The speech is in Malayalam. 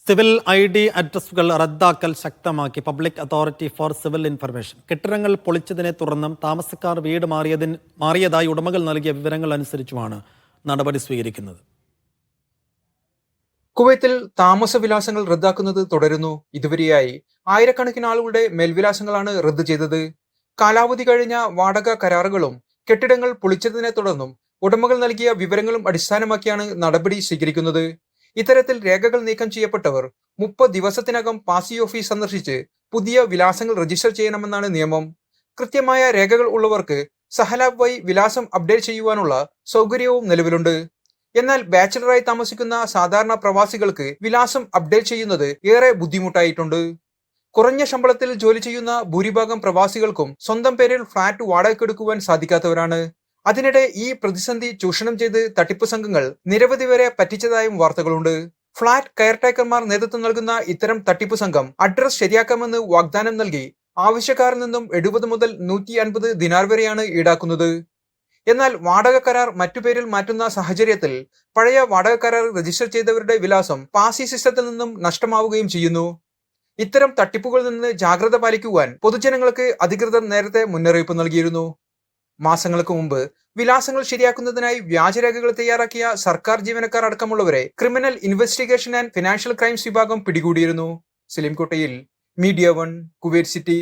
Civil ID. അഡ്രസ്സുകൾ റദ്ദാക്കൽ ശക്തമാക്കി public authority four civil information. കെട്ടിടങ്ങൾ പൊളിച്ചതിനെ തുടർന്നും താമസക്കാർ വീട് മാറിയതായി ഉടമകൾ നൽകിയ വിവരങ്ങൾ അനുസരിച്ചുമാണ് നടപടി സ്വീകരിക്കുന്നത്. കുവൈത്തിൽ താമസവിലാസങ്ങൾ റദ്ദാക്കുന്നത് തുടരുന്നു. ഇതുവരെയായി ആയിരക്കണക്കിന് ആളുകളുടെ മേൽവിലാസങ്ങളാണ് റദ്ദ് ചെയ്തത്. കാലാവധി കഴിഞ്ഞ വാടക കരാറുകളും കെട്ടിടങ്ങൾ പൊളിച്ചതിനെ തുടർന്നും ഉടമകൾ നൽകിയ വിവരങ്ങളും അടിസ്ഥാനമാക്കിയാണ് നടപടി സ്വീകരിക്കുന്നത്. ഇത്തരത്തിൽ രേഖകൾ നീക്കം ചെയ്യപ്പെട്ടവർ 30 ദിവസത്തിനകം പാസി ഓഫീസ് സന്ദർശിച്ച് പുതിയ വിലാസങ്ങൾ രജിസ്റ്റർ ചെയ്യണമെന്നാണ് നിയമം. കൃത്യമായ രേഖകൾ ഉള്ളവർക്ക് സഹലാബ് വഴി വിലാസം അപ്ഡേറ്റ് ചെയ്യുവാനുള്ള സൗകര്യവും നിലവിലുണ്ട്. എന്നാൽ ബാച്ചിലറായി താമസിക്കുന്ന സാധാരണ പ്രവാസികൾക്ക് വിലാസം അപ്ഡേറ്റ് ചെയ്യുന്നത് ഏറെ ബുദ്ധിമുട്ടായിട്ടുണ്ട്. കുറഞ്ഞ ശമ്പളത്തിൽ ജോലി ചെയ്യുന്ന ഭൂരിഭാഗം പ്രവാസികൾക്കും സ്വന്തം പേരിൽ ഫ്ളാറ്റ് വാടകയ്ക്കെടുക്കുവാൻ സാധിക്കാത്തവരാണ്. അതിനിടെ ഈ പ്രതിസന്ധി ചൂഷണം ചെയ്ത് തട്ടിപ്പ് സംഘങ്ങൾ നിരവധി പേരെ പറ്റിച്ചതായും വാർത്തകളുണ്ട്. ഫ്ളാറ്റ് കെയർടേക്കർമാർ നേതൃത്വം നൽകുന്ന ഇത്തരം തട്ടിപ്പ് സംഘം അഡ്രസ് ശരിയാക്കാമെന്ന് വാഗ്ദാനം നൽകി ആവശ്യക്കാരിൽ നിന്നും 70 മുതൽ 150 ദിനാർ വരെയാണ് ഈടാക്കുന്നത്. എന്നാൽ വാടക കരാർ മറ്റു പേരിൽ മാറ്റുന്ന സാഹചര്യത്തിൽ പഴയ വാടക കരാർ രജിസ്റ്റർ ചെയ്തവരുടെ വിലാസം പാസി സിസ്റ്റത്തിൽ നിന്നും നഷ്ടമാവുകയും ചെയ്യുന്നു. ഇത്തരം തട്ടിപ്പുകളിൽ നിന്ന് ജാഗ്രത പാലിക്കുവാൻ പൊതുജനങ്ങൾക്ക് അധികൃതർ നേരത്തെ മുന്നറിയിപ്പ് നൽകിയിരുന്നു. മാസങ്ങൾക്ക് മുമ്പ് വിലാസങ്ങൾ ശരിയാക്കുന്നതിനായി വ്യാജരേഖകൾ തയ്യാറാക്കിയ സർക്കാർ ജീവനക്കാർ അടക്കമുള്ളവരെ criminal investigation and financial crimes വിഭാഗം പിടികൂടിയിരുന്നു. സലീം കോട്ടയിൽ, മീഡിയ 1, കുവൈറ്റ് സിറ്റി.